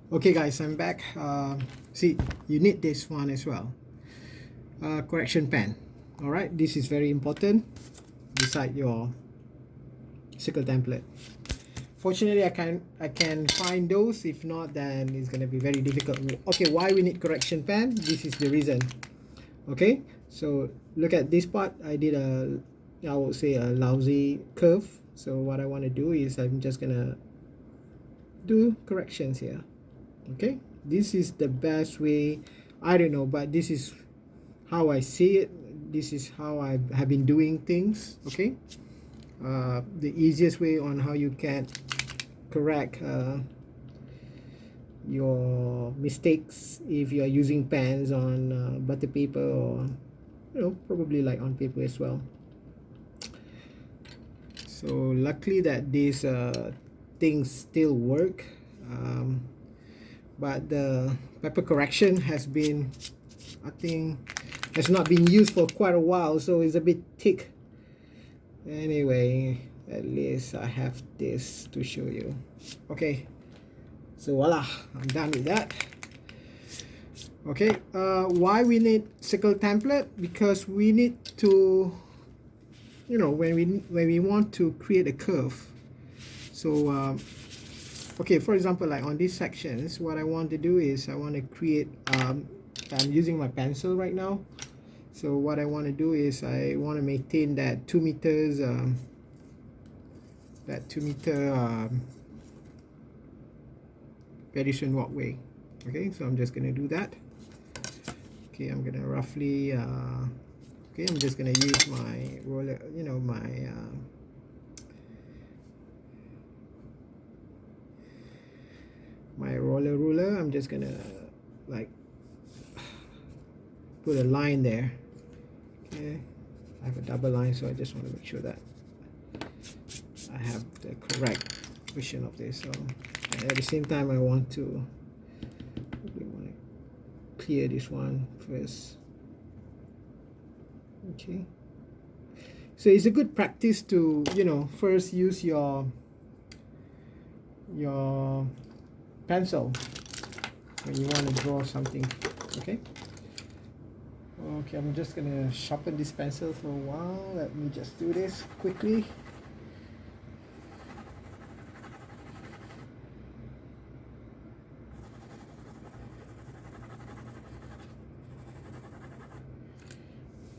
Okay guys, I'm back. See, you need this one as well. Correction pen. Alright, this is very important beside your circle template. Fortunately, I can find those. If not, then it's gonna be very difficult. Okay, why we need correction pen? This is the reason. Okay, so look at this part. I did I would say a lousy curve. So what I want to do is I'm just gonna do corrections here. Okay, this is the best way. I don't know, but this is how I see it. This is how I have been doing things. Okay, the easiest way on how you can correct your mistakes if you are using pens on butter paper, or probably like on paper as well. So luckily that these things still work, but the paper correction has been, I think, has not been used for quite a while, so it's a bit thick. Anyway, at least I have this to show you. Okay, so voila, I'm done with that. Okay, why we need circle template? Because we need to, when we want to create a curve. So okay, for example, like on these sections, what I want to do is I want to create, I'm using my pencil right now. So what I want to do is I want to maintain that 2 meters, that 2 meter pedestrian walkway. Okay, so I'm just going to do that. Okay, I'm going to roughly, okay, I'm just going to use my roller, my roller ruler. I'm just gonna like put a line there. Okay, I have a double line, so I just want to make sure that I have the correct version of this. So at the same time, I want to clear this one first. Okay, so it's a good practice to first use your pencil when you want to draw something. Okay, I'm just gonna sharpen this pencil for a while. Let me just do this quickly.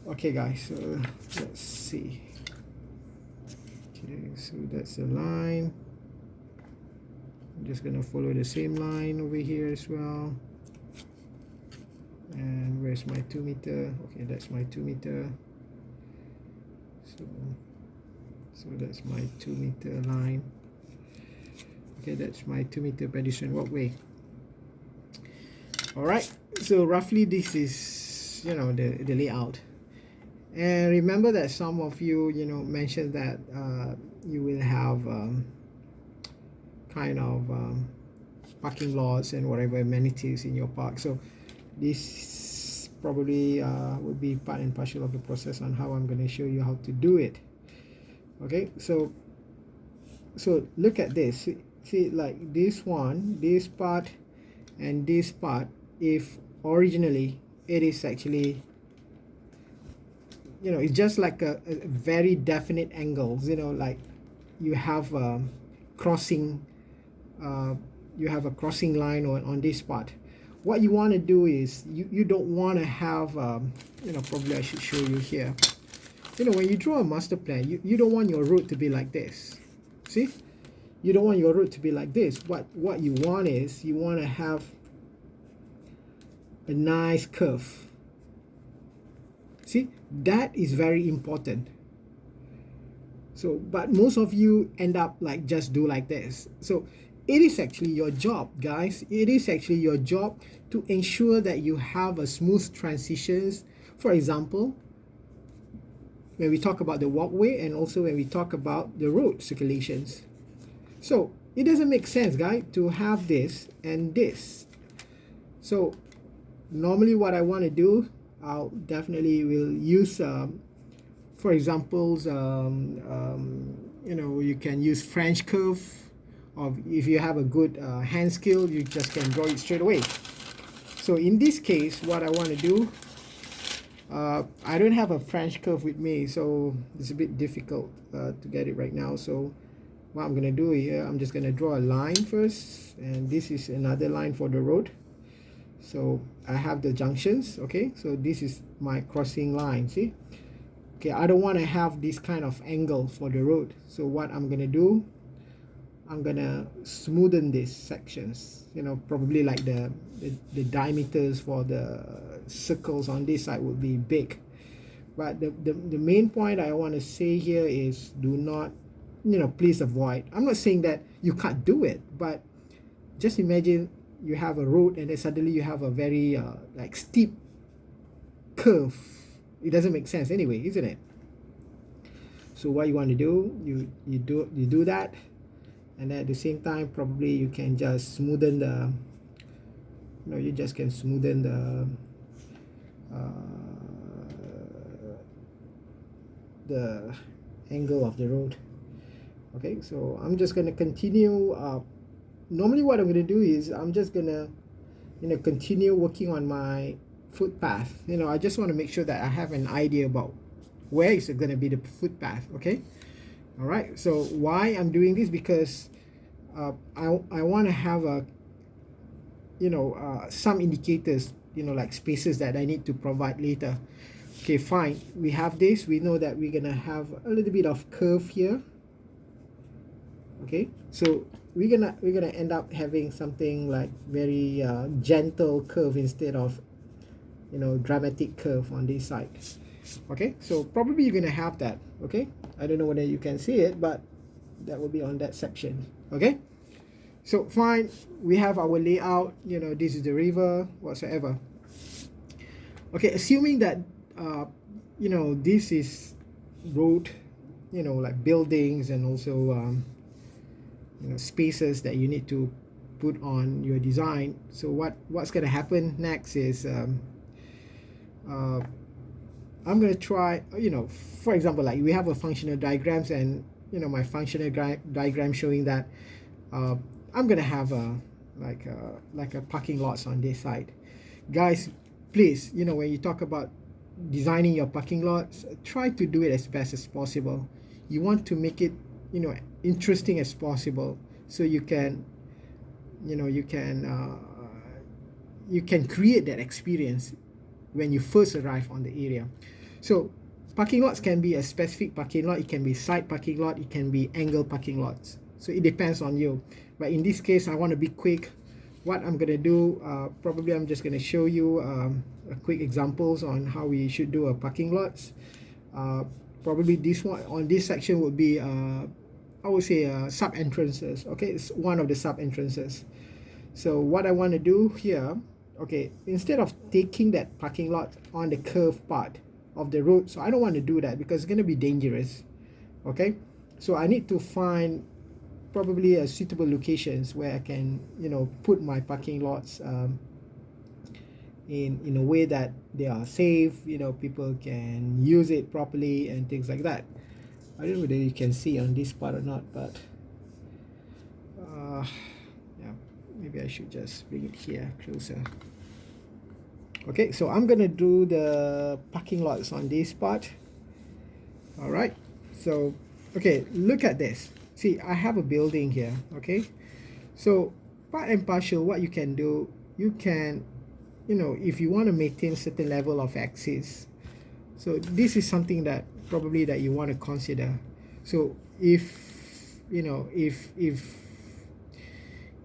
Okay guys, so let's see. Okay, so that's the line. I'm just gonna follow the same line over here as well. And where's my 2 meter? Okay, that's my 2 meter. So that's my 2 meter line. Okay, that's my 2 meter pedestrian walkway. All right, so roughly this is the layout. And remember that some of you mentioned that you will have kind of parking lots and whatever amenities in your park. So this probably would be part and parcel of the process on how I'm going to show you how to do it. Okay, so look at this. See, like this one, this part and this part, if originally it is actually it's just like a very definite angles, like you have crossing, you have a crossing line on this part. What you want to do is you don't want to have probably I should show you here. When you draw a master plan, you don't want your route to be like this. See, you don't want your route to be like this. What you want is you want to have a nice curve. See, that is very important. So, but most of you end up like just do like this. So it is actually your job, guys. It is actually your job to ensure that you have a smooth transitions. For example, when we talk about the walkway and also when we talk about the road circulations. So it doesn't make sense, guys, to have this and this. So normally what I want to do, I'll definitely will use for examples, you can use French curve or if you have a good hand skill, you just can draw it straight away. So in this case, what I want to do, I don't have a French curve with me, so it's a bit difficult to get it right now. So what I'm gonna do here, I'm just gonna draw a line first, and this is another line for the road. So I have the junctions, okay? So this is my crossing line, see? Okay, I don't want to have this kind of angle for the road. So what I'm gonna do, I'm gonna smoothen these sections, you know, probably like the diameters for the circles on this side would be big. But the main point I want to say here is, do not, you know, please avoid. I'm not saying that you can't do it, but just imagine you have a road and then suddenly you have a very like steep curve. It doesn't make sense anyway, isn't it? So what you want to do, you do that, and at the same time probably you can just smoothen the, you know, you just can smoothen the angle of the road. Okay, so I'm just going to continue. Normally what I'm going to do is I'm just going to, you know, continue working on my footpath. You know, I just want to make sure that I have an idea about where is it going to be the footpath. Okay, all right. So why I'm doing this, because I want to have a, you know, some indicators, you know, like spaces that I need to provide later. Okay, fine. We have this. We know that we're gonna have a little bit of curve here. Okay, so we're gonna end up having something like very gentle curve instead of, you know, dramatic curve on this side. Okay, so probably you're gonna have that. Okay, I don't know whether you can see it, but that will be on that section. Okay, so fine, we have our layout. You know, this is the river whatsoever. Okay, assuming that you know, this is road, you know, like buildings and also you know, spaces that you need to put on your design. So what's going to happen next is I'm going to try, you know, for example, like we have a functional diagrams, and you know, my functional diagram showing that I'm going to have a like a parking lots on this side. Guys, please, you know, when you talk about designing your parking lots, try to do it as best as possible. You want to make it, you know, interesting as possible, so you can, you know, you can create that experience when you first arrive on the area. So parking lots can be a specific parking lot, it can be side parking lot, it can be angle parking lots, so it depends on you. But in this case, I want to be quick. What I'm gonna do, probably I'm just gonna show you a quick examples on how we should do a parking lots. Probably this one on this section would be I would say sub entrances. Okay, it's one of the sub entrances. So what I want to do here, okay, instead of taking that parking lot on the curved part of the road, so I don't want to do that because it's going to be dangerous. Okay, so I need to find probably a suitable locations where I can, you know, put my parking lots in a way that they are safe, you know, people can use it properly and things like that. I don't know whether you can see on this part or not, but yeah, maybe I should just bring it here closer. Okay, so I'm gonna do the parking lots on this part. All right, so okay, look at this. See, I have a building here. Okay, so part and partial, what you can do, you can, you know, if you want to maintain certain level of axis, so this is something that probably that you want to consider. So if, you know, if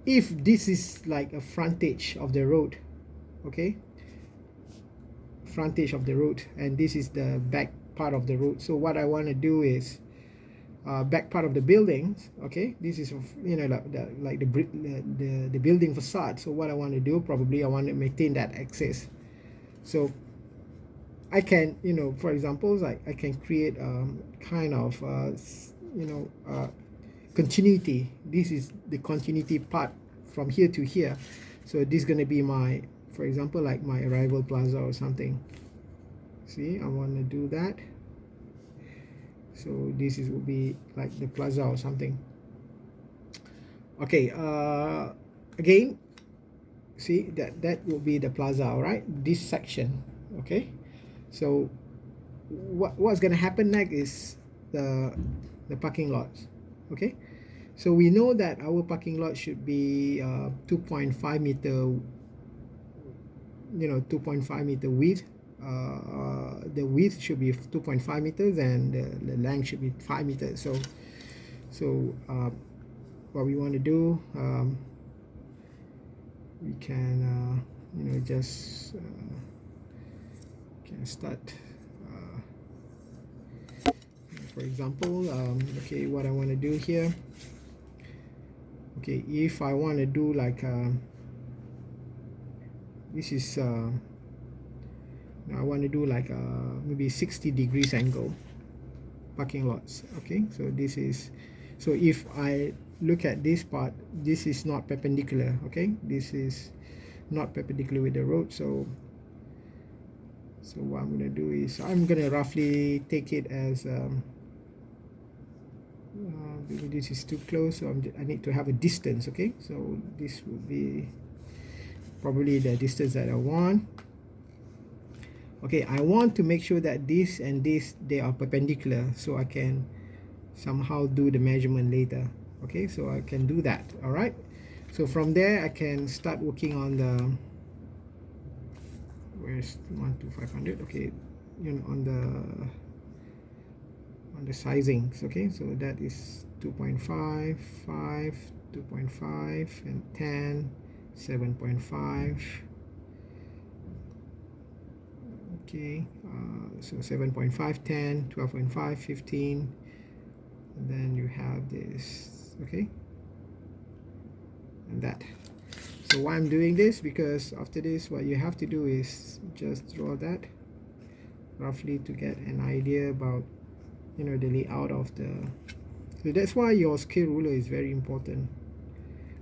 this is like a frontage of the road, okay, frontage of the road, and this is the back part of the road, so what I want to do is back part of the buildings, okay, this is, you know, like the building facade. So what I want to do, probably I want to maintain that axis. So I can, you know, for example, like I can create kind of you know, continuity. This is the continuity part from here to here. So this is going to be my, for example, like my arrival plaza or something. See, I want to do that. So this is will be like the plaza or something. Okay, again, see that will be the plaza, all right, this section. Okay, so what's gonna happen next is the parking lots. Okay, so we know that our parking lot should be 2.5 meter, 2.5 meter width. The width should be 2.5 meters and the length should be 5 meters. So what we want to do, we can just can start, for example, okay, what I want to do here. Okay, if I want to do like this is I want to do like maybe 60 degrees angle parking lots. Okay, so this is, so if I look at this part, this is not perpendicular. Okay, this is not perpendicular with the road. So what I'm going to do is I'm going to roughly take it as maybe this is too close, so I need to have a distance. Okay, so this would be probably the distance that I want. Okay, I want to make sure that this and this, they are perpendicular, so I can somehow do the measurement later. Okay, so I can do that. All right, so from there I can start working on the, where's 1 to 500. Okay, on the sizings. Okay, so that is 2.5, 5, 2.5, and 10, 7.5. Okay, so 7.5, 10, 12.5, 15, and then you have this. Okay, and that. So why I'm doing this, because after this what you have to do is just draw that roughly to get an idea about the layout of the, so that's why your scale ruler is very important.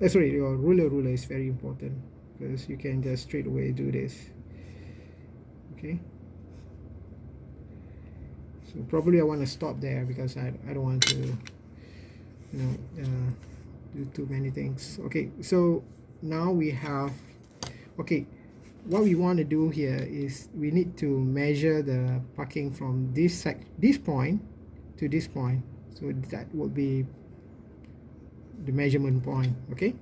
Sorry, your ruler is very important, because you can just straight away do this. Okay, so probably I want to stop there because I don't want to do too many things. Okay, so now we have, okay, what we want to do here is we need to measure the parking from this point to this point. So that will be the measurement point. Okay,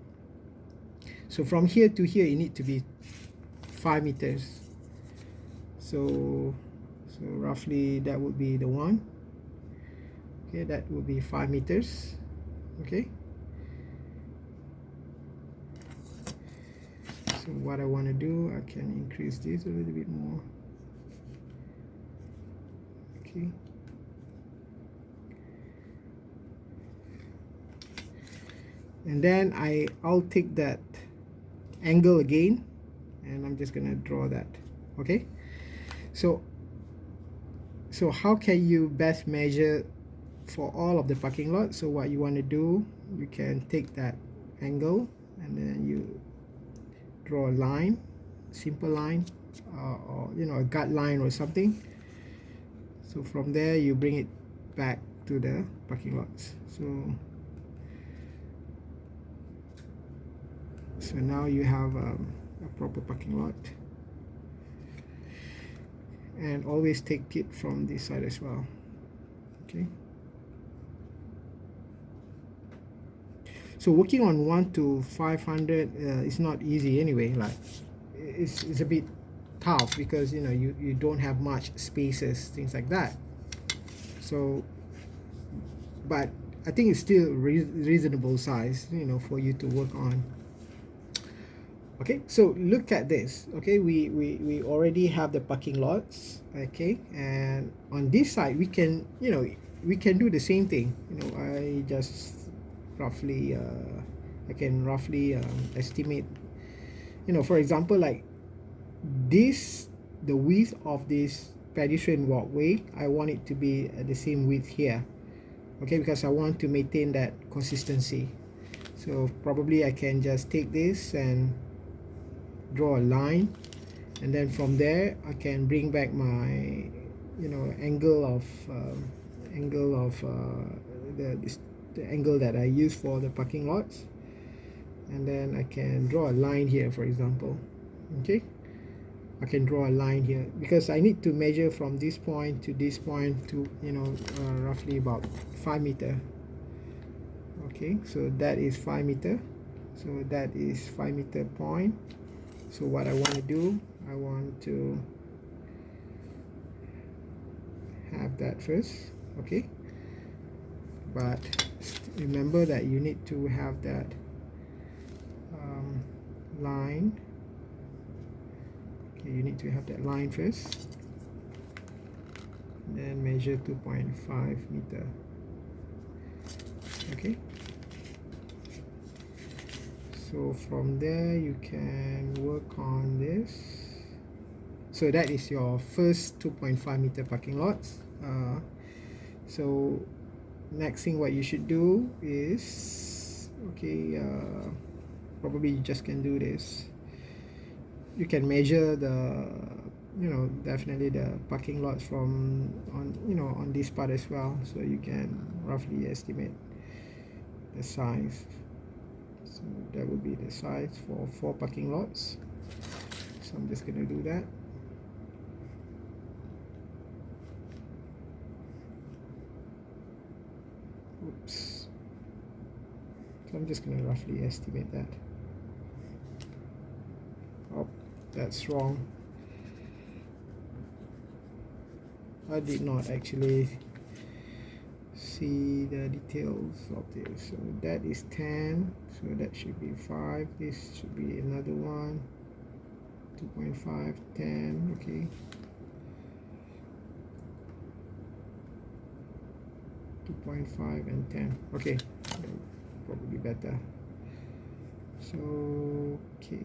so from here to here it need to be 5 meters. So roughly that would be the one. Okay, that would be 5 meters. Okay, so what I want to do, I can increase this a little bit more. Okay, and then I'll take that angle again and I'm just gonna draw that. Okay, so how can you best measure for all of the parking lot? So what you want to do, you can take that angle and then you draw a line, simple line, or a gut line or something. So from there you bring it back to the parking lots. So now you have a proper parking lot. And always take it from this side as well. Okay, so working on 1 to 500 is not easy anyway. Like it's a bit tough because you don't have much spaces, things like that. So but I think it's still reasonable size for you to work on. Okay, so look at this. Okay, we already have the parking lots. Okay, and on this side we can we can do the same thing. I just roughly I can roughly estimate, for example, like this, the width of this pedestrian walkway, I want it to be at the same width here. Okay, because I want to maintain that consistency. So probably I can just take this and draw a line, and then from there I can bring back my angle of the angle that I use for the parking lots. and then I can draw a line here, for example. Okay, I can draw a line here because I need to measure from this point to this point to, you know, roughly about 5 meter. Okay, so that is 5 meter. So that is 5 meter point. So what I want to do, I want to have that first. Okay, but remember that you need to have that line. Okay, you need to have that line first, then measure 2.5 meter. Okay, so from there you can work on this. So that is your first 2.5 meter parking lots. So next thing what you should do is, okay, probably you just can do this. You can measure the, you know, definitely the parking lots from on, you know, on this part as well, so you can roughly estimate the size. So that would be the size for 4 parking lots. So I'm just going to do that. Oops. So I'm just going to roughly estimate that. Oh, that's wrong. I did not actually see the details of this. So that is 10, so that should be 5. This should be another one. 2.5, 10, okay. 2.5 and 10. Okay, probably better. So, okay.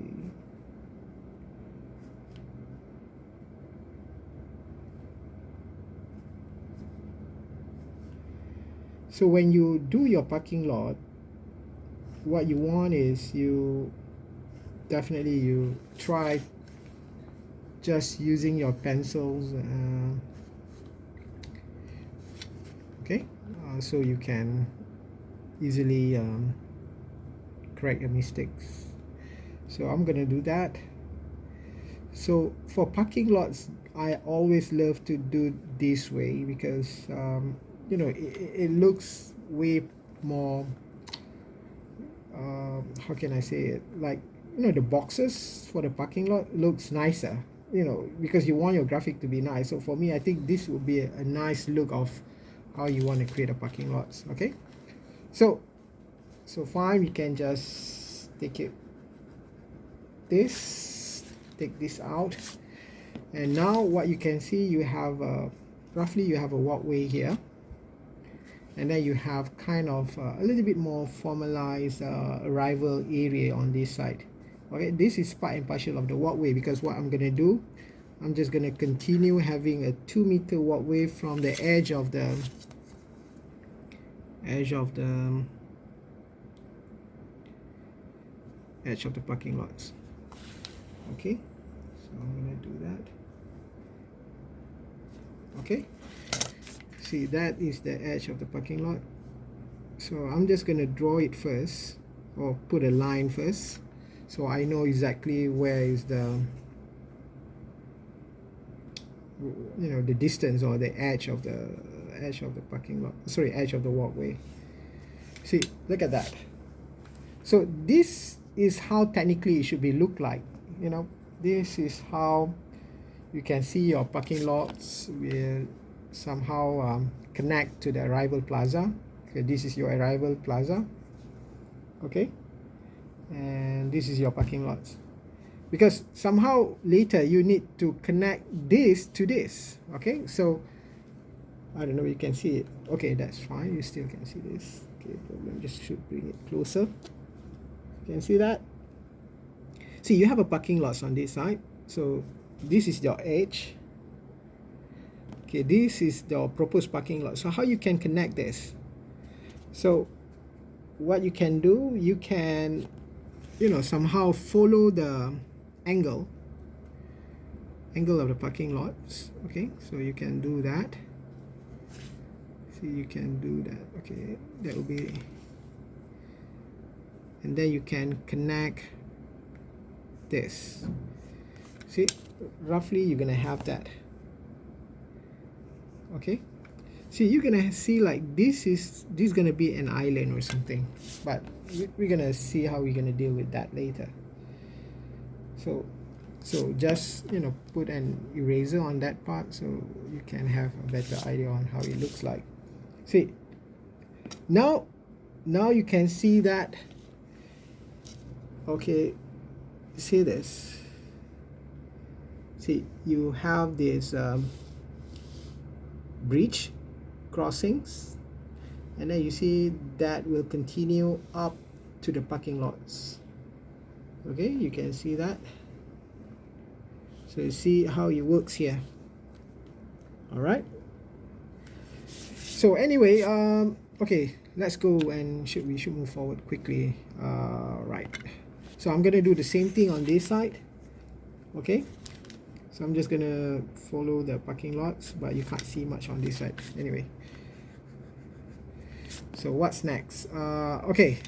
So when you do your parking lot, what you want is you try just using your pencils, okay, so you can easily correct your mistakes. So I'm gonna do that. So for parking lots, I always love to do this way because you know, it looks way more, how can I say it, like, you know, the boxes for the parking lot looks nicer, you know, because you want your graphic to be nice. So for me, I think this would be a nice look of how you want to create a parking lots. Okay, so fine, we can just take this out, and now what you can see, you have roughly you have a walkway here, and then you have kind of a little bit more formalized arrival area on this side. Okay, this is part and parcel of the walkway, because what I'm gonna do, I'm just gonna continue having a 2 meter walkway from the edge of the parking lots. Okay, so I'm gonna do that. Okay, see, that is the edge of the parking lot. So I'm just gonna draw it first, or put a line first, so I know exactly where is the, you know, the distance or the edge of the parking lot, sorry, edge of the walkway. See, look at that. So this is how technically it should be look like. You know, this is how you can see your parking lots will somehow connect to the arrival plaza. Okay, this is your arrival plaza. Okay, and this is your parking lots, because somehow later you need to connect this to this. Okay, so I don't know if you can see it. Okay, that's fine, you still can see this. Okay, problem, just should bring it closer. You can see that. See, you have a parking lots on this side, so this is your edge. Okay, this is the proposed parking lot. So how you can connect this? So what you can do, you can, you know, somehow follow the angle of the parking lots. Okay, so you can do that. See, you can do that. Okay, that will be, and then you can connect this. See, roughly you're gonna have that. Okay, see, you're gonna see like this is gonna be an island or something, but we're gonna see how we're gonna deal with that later. So just, you know, put an eraser on that part so you can have a better idea on how it looks like. See, now you can see that. Okay, see this. See, you have this bridge crossings, and then you see that will continue up to the parking lots. Okay, you can see that. So you see how it works here. All right, so anyway, okay, let's go, and we should move forward quickly. Right, so I'm gonna do the same thing on this side. Okay, so I'm just gonna follow the parking lots, but you can't see much on this side anyway. So what's next? Okay,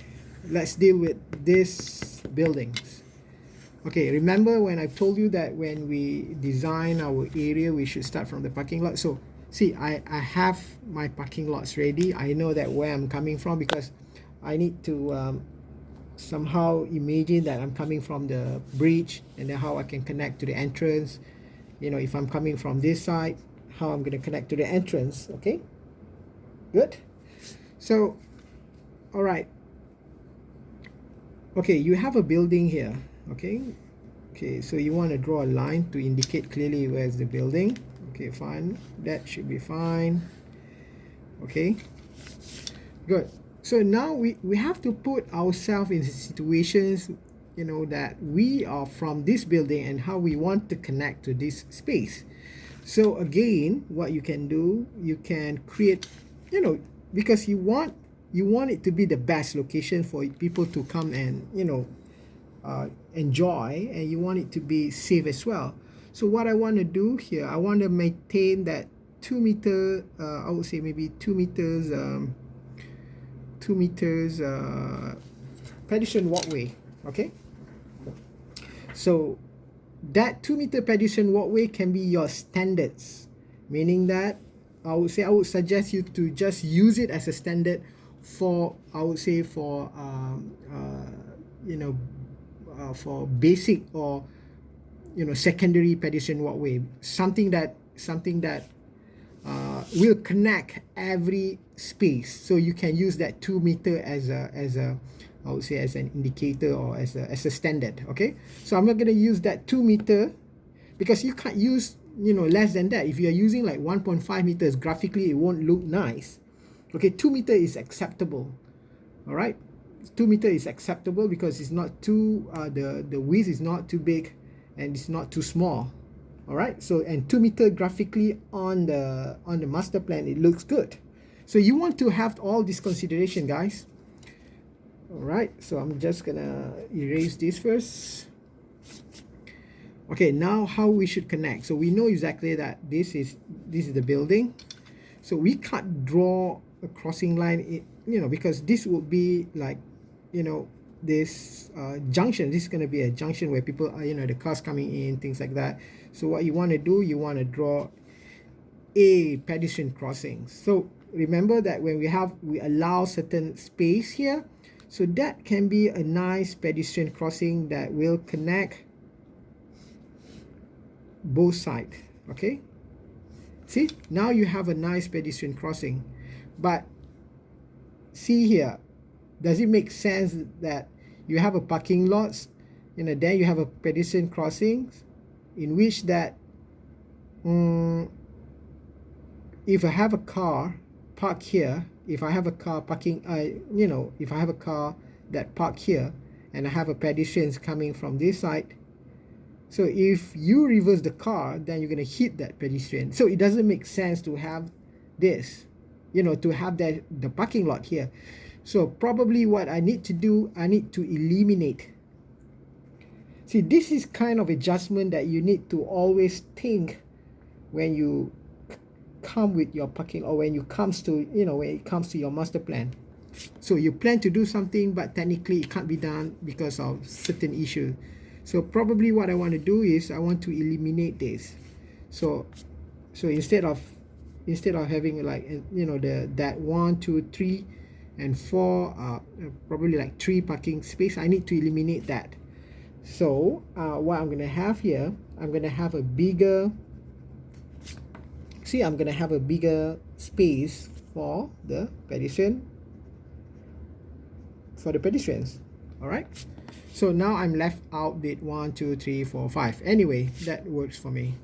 let's deal with these buildings. Okay, remember when I told you that when we design our area, we should start from the parking lot? So see, I have my parking lots ready. I know that where I'm coming from, because I need to somehow imagine that I'm coming from the bridge, and then how I can connect to the entrance. You know, if I'm coming from this side, how I'm going to connect to the entrance. Okay, good. So, all right. Okay, you have a building here. Okay, so you want to draw a line to indicate clearly where's the building. Okay, fine, that should be fine. Okay, good. So now we have to put ourselves in situations, you know, that we are from this building and how we want to connect to this space. So again, what you can do, you can create, you know, because you want it to be the best location for people to come and, you know, enjoy, and you want it to be safe as well. So what I want to do here, I want to maintain that 2 meter, I would say maybe 2 meters, 2 meters pedestrian walkway. Okay, so that 2 meter pedestrian walkway can be your standards, meaning that I would suggest you to just use it as a standard for, I would say, for you know, for basic or, you know, secondary pedestrian walkway, something that will connect every space. So you can use that 2 meter as a I would say as an indicator or as a standard. Okay, so I'm not going to use that 2 meter, because you can't use, you know, less than that. If you are using like 1.5 meters, graphically it won't look nice. Okay, 2 meter is acceptable. All right, 2 meter is acceptable because it's not too the width is not too big and it's not too small. All right, so, and 2 meter graphically on the master plan, it looks good. So you want to have all this consideration, guys. All right, so I'm just gonna erase this first. Okay, now how we should connect. So we know exactly that this is the building. So we can't draw a crossing line, you know, because this would be like, you know, this junction. This is going to be a junction where people are, you know, the cars coming in, things like that. So what you want to do, you want to draw a pedestrian crossing. So remember that when we allow certain space here, so that can be a nice pedestrian crossing that will connect both sides. Okay, see, now you have a nice pedestrian crossing. But see here, does it make sense that you have a parking lots, you know, then you have a pedestrian crossings in which that if I have a car park here, if I have a car parking, you know, if I have a car that park here and I have a pedestrians coming from this side, so if you reverse the car, then you're going to hit that pedestrian. So it doesn't make sense to have this, you know, to have the parking lot here. So probably what I need to do, I need to eliminate. See, this is kind of adjustment that you need to always think when you come with your parking, or when you comes to, you know, when it comes to your master plan. So you plan to do something, but technically it can't be done because of certain issue. So probably what I want to do is I want to eliminate this. So instead of having like, you know, that 1, 2, 3 and 4 probably like 3 parking space, I need to eliminate that. So what I'm gonna have here, I'm gonna have a bigger, I'm gonna have a bigger space for the pedestrians. All right, so now I'm left out with 1, 2, 3, 4, 5. Anyway, that works for me.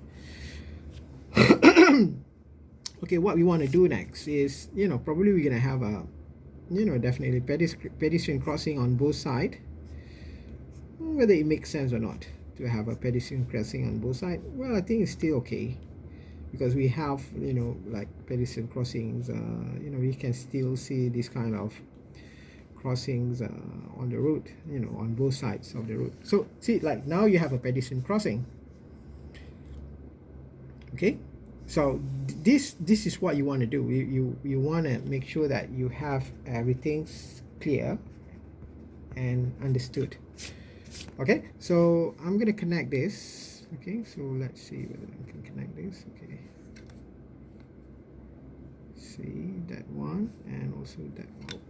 Okay, what we want to do next is, you know, probably we're gonna have a, you know, definitely pedestrian crossing on both sides. Whether it makes sense or not to have a pedestrian crossing on both sides, well, I think it's still okay, because we have, you know, like pedestrian crossings, you know, we can still see this kind of crossings on the road, you know, on both sides of the road. So see, like now you have a pedestrian crossing. Okay, so this is what you want to do. You want to make sure that you have everything's clear and understood. Okay, so I'm gonna connect this. Okay, so let's see whether I can connect this. Okay, see that one and also that one.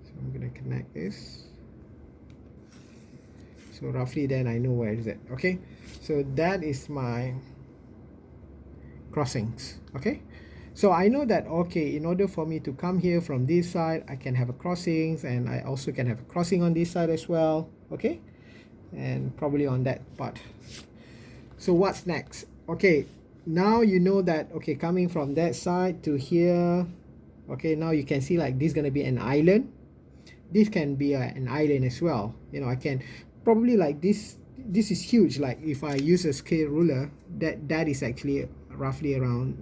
So I'm gonna connect this. So roughly then I know where is it. Okay, so that is my crossings. Okay, so I know that, okay, in order for me to come here from this side, I can have a crossings, and I also can have a crossing on this side as well. Okay, and probably on that part. So what's next? Okay, now you know that, okay, coming from that side to here, okay, now you can see like this is gonna be an island. This can be an island as well. You know, I can probably like this is huge. Like if I use a scale ruler, that is actually roughly around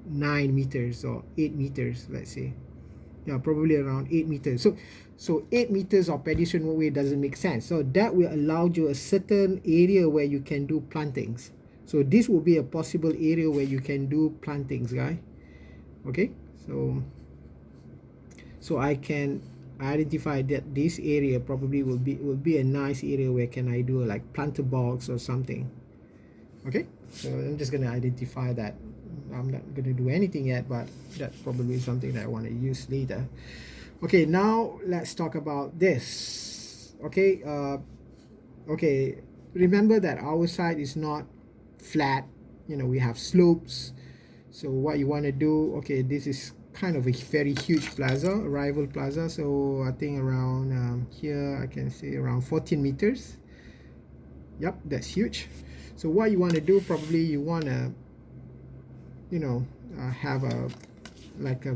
9 meters or 8 meters, let's say. Yeah, probably around 8 meters. So 8 meters of pedestrian walkway doesn't make sense. So that will allow you a certain area where you can do plantings. So this will be a possible area where you can do plantings, guys. Okay, so I can identify that this area probably will be a nice area where can I do like planter box or something. Okay, so I'm just gonna identify that. I'm not gonna do anything yet, but that's probably something that I want to use later. Okay, now let's talk about this. Okay, okay, remember that our side is not flat. You know, we have slopes. So what you want to do, okay, this is kind of a very huge plaza, arrival plaza. So I think around here I can see around 14 meters. Yep, that's huge. So what you want to do, probably you want to, you know, have a like a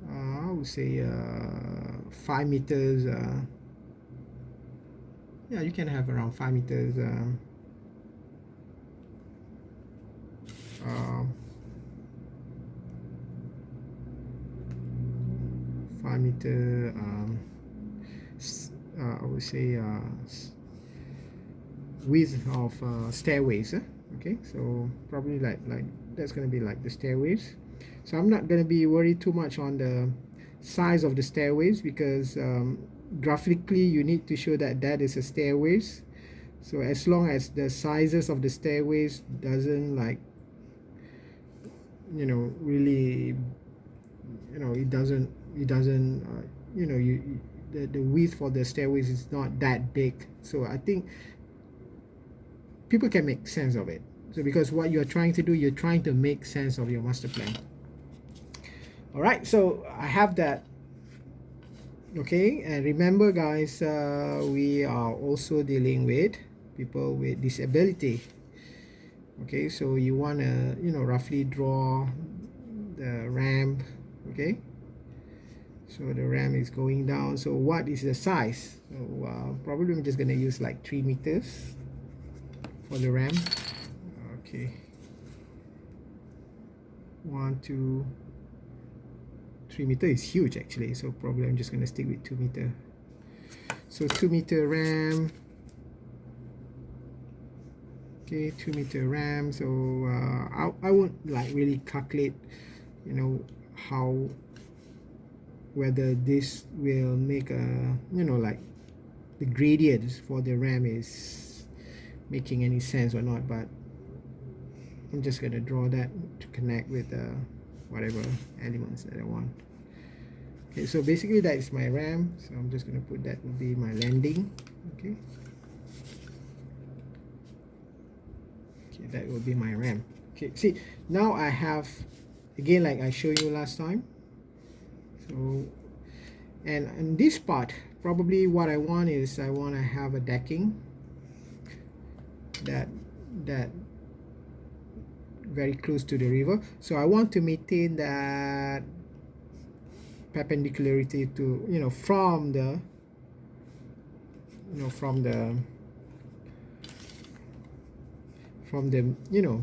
I would say 5 meters. Yeah, you can have around 5 meters. 5 meter I would say width of stairways. Okay, so probably like that's gonna be like the stairways. So I'm not gonna be worried too much on the size of the stairways, because graphically you need to show that that is a stairways. So as long as the sizes of the stairways doesn't like, you know, really, you know, it doesn't you know, the width for the stairways is not that big. So I think people can make sense of it. So because what you're trying to do, you're trying to make sense of your master plan. All right, so I have that. Okay, and remember guys, we are also dealing with people with disability. Okay, so you want to, you know, roughly draw the ramp. Okay, so the ramp is going down. So what is the size? So probably I'm just gonna use like 3 meters for the ramp. Okay, 1, 2, 3 meter is huge actually, so probably I'm just gonna stick with 2 meter. So 2 meter ramp. Okay, 2 meter ramp. So I won't like really calculate, you know, how, whether this will make a, you know, like the gradients for the RAM is making any sense or not, but I'm just gonna draw that to connect with whatever elements that I want. Okay, so basically that is my RAM, so I'm just gonna put that will be my landing. Okay, that will be my RAM. Okay, see, now I have, again, like I showed you last time. So, and in this part, probably what I want is I want to have a decking that very close to the river. So I want to maintain that perpendicularity to, you know, from the, you know, from the you know,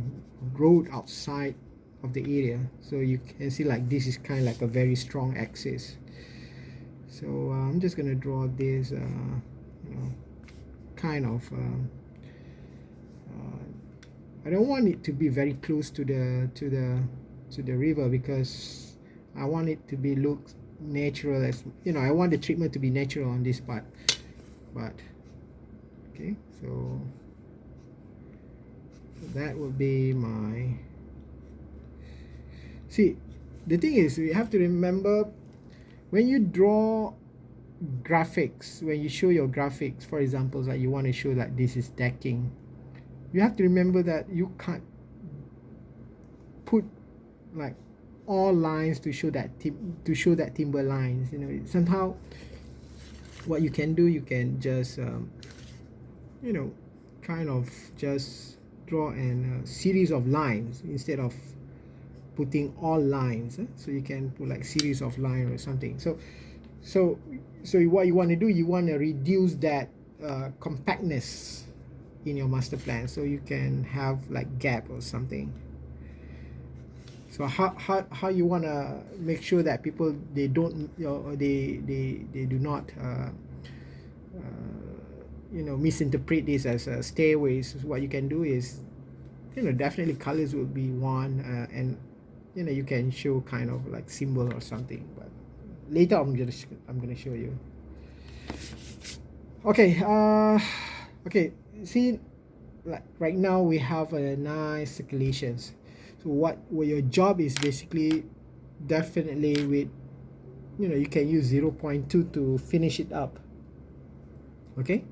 road outside of the area. So you can see like this is kind of like a very strong axis. So I'm just gonna draw this you know, kind of I don't want it to be very close to the river, because I want it to be look natural, as you know, I want the treatment to be natural on this part. But okay, so that will be my, see, the thing is, we have to remember when you draw graphics, when you show your graphics, for example, that you want to show that this is decking, you have to remember that you can't put like all lines to show that timber lines. You know, somehow what you can do, you can just you know, kind of just draw a series of lines instead of putting all lines. So you can put like series of lines or something. So what you want to do, you want to reduce that compactness in your master plan, so you can have like gap or something. So how you want to make sure that people, they don't, you know, they do not you know, misinterpret this as stairways. So what you can do is, you know, definitely colors will be one, and you know, you can show kind of like symbol or something, but later I'm gonna show you. Okay, okay, see, like right now we have a nice circulations. So what your job is basically, definitely with, you know, you can use 0.2 to finish it up. Okay,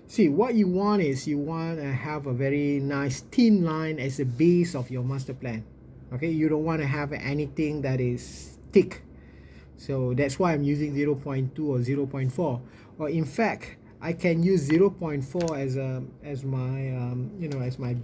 see, what you want is, you want to have a very nice thin line as the base of your master plan. Okay, you don't want to have anything that is thick. So that's why I'm using 0.2 or 0.4, or in fact I can use 0.4 as my you know, as my